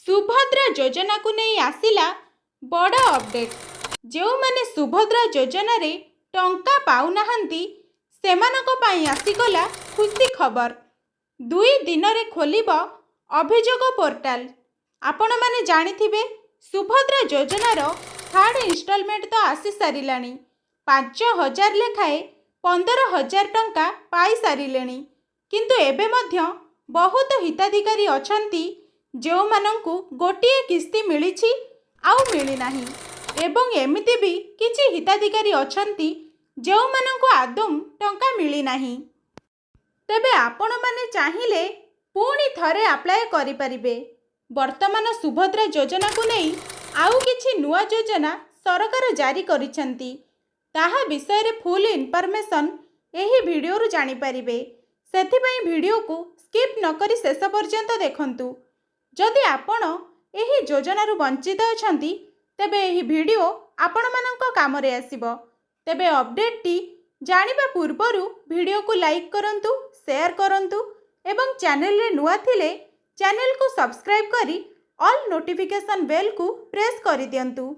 सुभद्रा योजना को नहीं आसिला बड़ अपडेट। जो माने सुभद्रा योजना रे टंका पाऊ नाहंती सेमानको पाई आसीगला खुशी खबर। 2 दिन रे खोलिब अभियोग पोर्टाल। आपण माने जानिथिबे सुभद्रा योजना रो 3rd इंस्टॉलमेंट तो आसी सारिलानी। 5000 लेखाए 15000 टंका पाई सारिलेनी। किंतु एबे मध्य बहुत हिताधिकारी अछंती जो मानंकु गोटिए किस्ती मिलिछि आउ मिली नाही एवं एमिति भी किछि हिताधिकारी अछंती जो मानंकु आदम टंका मिली नाही। तेबे आपण माने चाहिले पुणी थरे अप्लाई करि परिबे। वर्तमान सुभद्रा योजना को नहीं आउ किछि नुआ योजना सरकार जारी करिसंती। ताहा विषय रे फुल इनफॉरमेशन एही वीडियो रु जानि परिबे। सेथिपई वीडियो को स्किप न करी शेष पर्यंत देखंतु। जदि आपण एही योजना रु वंचित अछंती तेबे एही वीडियो आपण मानंको काम रे आसीबो। तेबे अपडेट टी जानिबा पूर्वरु वीडियो को लाइक करंतु, शेयर करंतु एवं चैनल रे नुआ थिले चैनल को सब्सक्राइब करी ऑल नोटिफिकेशन बेल को प्रेस करि दियंतु।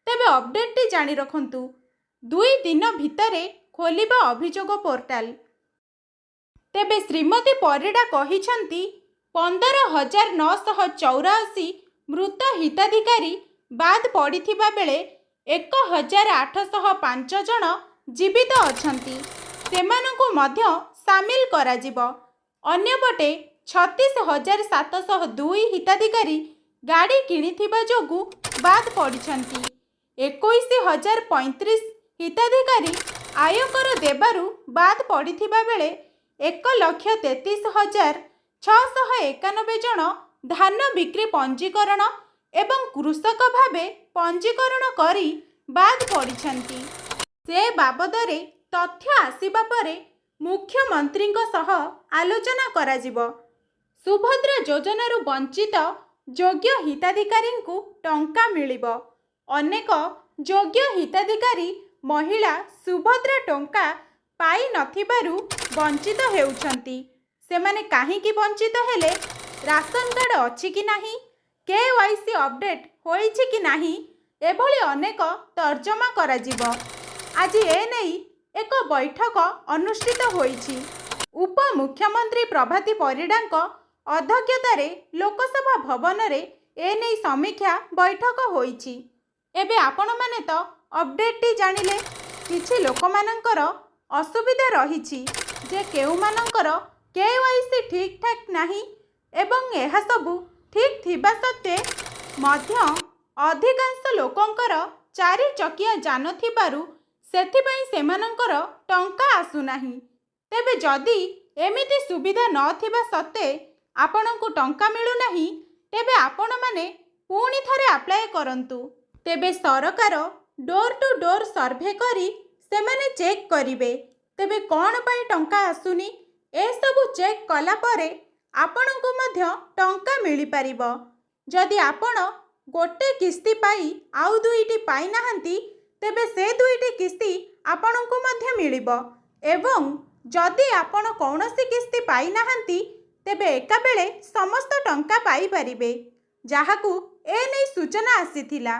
तेबे अपडेट टी जानि रखंतु। 2 दिन भितरे खोलिबा अभियोग पोर्टाल। तेबे श्रीमती परिडा कहिसंती 15,984 मृत हिताधिकारी बाद पड़िथिबा बेले 1,805 जन जीवित अछंती सेमानंकु मध्य सामिल कराजिबो। अन्यपटे 36,702 हिताधिकारी गाड़ी किणिथिबा जोगु बाद पड़िछंती। 21,035 हिताधिकारी आयकर देबारु बाद पड़िथिबा बेले 1,33,691 जन धान बिक्री पंजीकरण एवं कृषक भावे पंजीकरण करी बाद पड़िछंती। से बाबदरे तथ्य आसिबा परे मुख्यमंत्री सह आलोचना कराजिबो। सुभद्रा योजना रु वंचित योग्य हिताधिकारी को टंका मिलिबो। अनेक योग्य हिताधिकारी महिला सुभद्रा टंका पाई नथिबारु वंचित हेउछंती। सेमाने काहीकि वंचित हेले, राशन कार्ड अछि कि नाही, केवाईसी अपडेट होईछि कि नाही, एभली अनेक तर्जमा कराजिबो। आज ए नै एक बैठक अनुष्ठित होईछि। उप मुख्यमंत्री प्रभाती परिडांक अध्यक्षतार लोकसभा भवन रे ए नै समीक्षा बैठक होईछि। एबे आपण माने तो अपडेट टी जानिले। किछि लोक मानकर असुविधा रही जे केउ मानकर केवाईसी ठीक ठाक नाही एवं एहा सबु ठीक थिबा सत्वे मध्य अधिकांश लोकंकर 4 चकिया जान थिबारु सेथिपई सेमानंकर टंका आसु नाही। तेबे जदि एमिति सुविधा न थिबा सत्वे आपणको टंका मिलु नाही तेबे आपण माने पुणी थरे अप्लाई करंतु। तेबे सरकार डोर टू डोर सर्वे करी सेमाने चेक करिवे तेबे कौन पाई टंका आसुनी ए सबु चेक कला परे आपणको मध्य टंका मिली परिबो। जदि आपण गोटे किस्ती पाई आउ 2टी पाई नाहंती तेबे से 2टी किस्ती आपणको मध्य मिलिबो एवं जदि आपण कौनसी किस्ती पाई नाहंती तेबे एका बेले समस्त टंका पाई परिबे जाहाकू ए नै सूचना आसीथिला।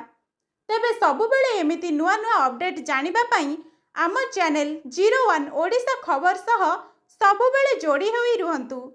तेबे सबु बेले एमिति नुआ नुआ अपडेट जानिबा पाई आम चैनल 01 ओडिशा खबर सह सबु बेले जोड़ी होई रुहंतु।